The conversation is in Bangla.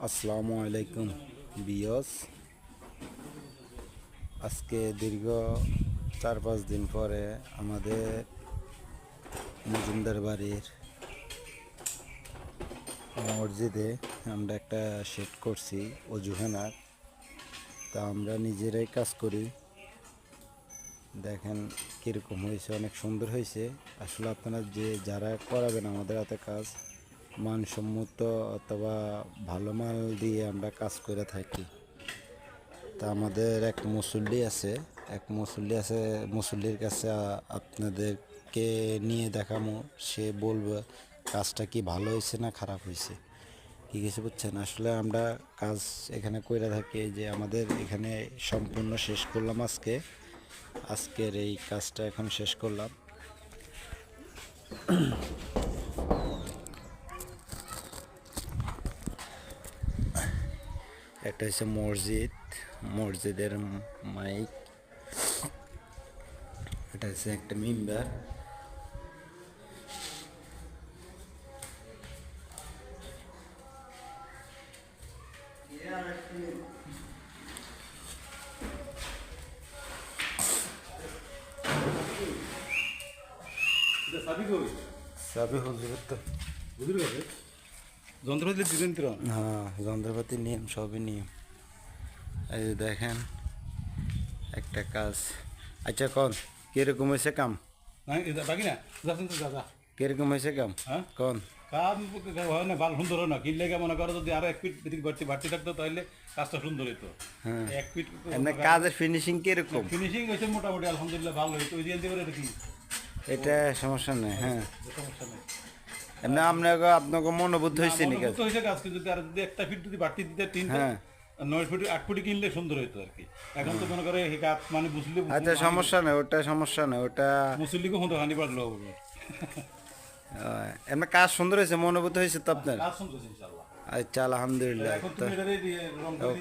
আসসালামু আলাইকুম বিয়স। আজকে দীর্ঘ 4-5 দিন পরে আমাদের মজুমদার বাড়ির মসজিদে আমরা একটা সেট করছি অজুখানার। তা আমরা নিজেরাই কাজ করি, দেখেন কীরকম হয়েছে, অনেক সুন্দর হয়েছে। আসলে আপনারা যারা করাবেন আমাদের হাতে কাজ, মানসম্মত অথবা ভালো মাল দিয়ে আমরা কাজ করে থাকি। তা আমাদের এক মুসল্লি আছে, মুসল্লির কাছে আপনাদেরকে নিয়ে দেখামো, সে বলবে কাজটা কি ভালো হয়েছে না খারাপ হয়েছে, কি কিছু বুঝছেন। আসলে আমরা কাজ এখানে কইরা থাকি, যে আমাদের এখানে সম্পূর্ণ শেষ করলাম আজকের এই কাজটা এখন শেষ করলাম। একটা হচ্ছে মসজিদের মাইক, এটা হচ্ছে একটা মিম্বার, সবই হুজুর তো যন্ত্রপাতি দিলেন তো। হ্যাঁ, যন্ত্রপাতি নিয়ম সবই নিয়ম। এই যে দেখেন একটা কাজ। আচ্ছা কন কিরকম হয়েছে কাম, বাকি না যাচ্ছেন তো দাদা। কিরকম হয়েছে কাম হ্যাঁ কন। কাম হয় না, ভালো সুন্দর হয় না। কিনলে মনে করো যদি আরো 1 ফিট এদিকে বাড়তি থাকতো তাহলে কাজটা সুন্দর হতো। হ্যাঁ, 1 ফিট এমনি কাজের ফিনিশিং কিরকম? ফিনিশিং হয়েছে মোটামুটি, আলহামদুলিল্লাহ ভালো হতো। ওই যে করে দেখি এটা সমস্যা নেই। হ্যাঁ, সমস্যা নেই। এমনি আপনাকে মনোবুদ্ধ হয়েছে নি কাজ? হয়েছে কাজ, যদি আর যদি 1 ফিট যদি বাড়তি দিতে 3 হ্যাঁ 9 ফিট 8 ফুট কিনলে সুন্দর হতো আর কি। এখন তো মনে করে এই কাজ মানে বুঝলে আচ্ছা সমস্যা নেই, সমস্যা নেই ওটা। মুসল্লিকে হতো হানি পারলো। এমনি কাজ সুন্দর হয়েছে, মনোভূত হয়েছে তো আপনার? কাজ সুন্দর হয়েছে ইনশাআল্লাহ। আচ্ছা আলহামদুলিল্লাহ। এখন তুমি এটারে রং করে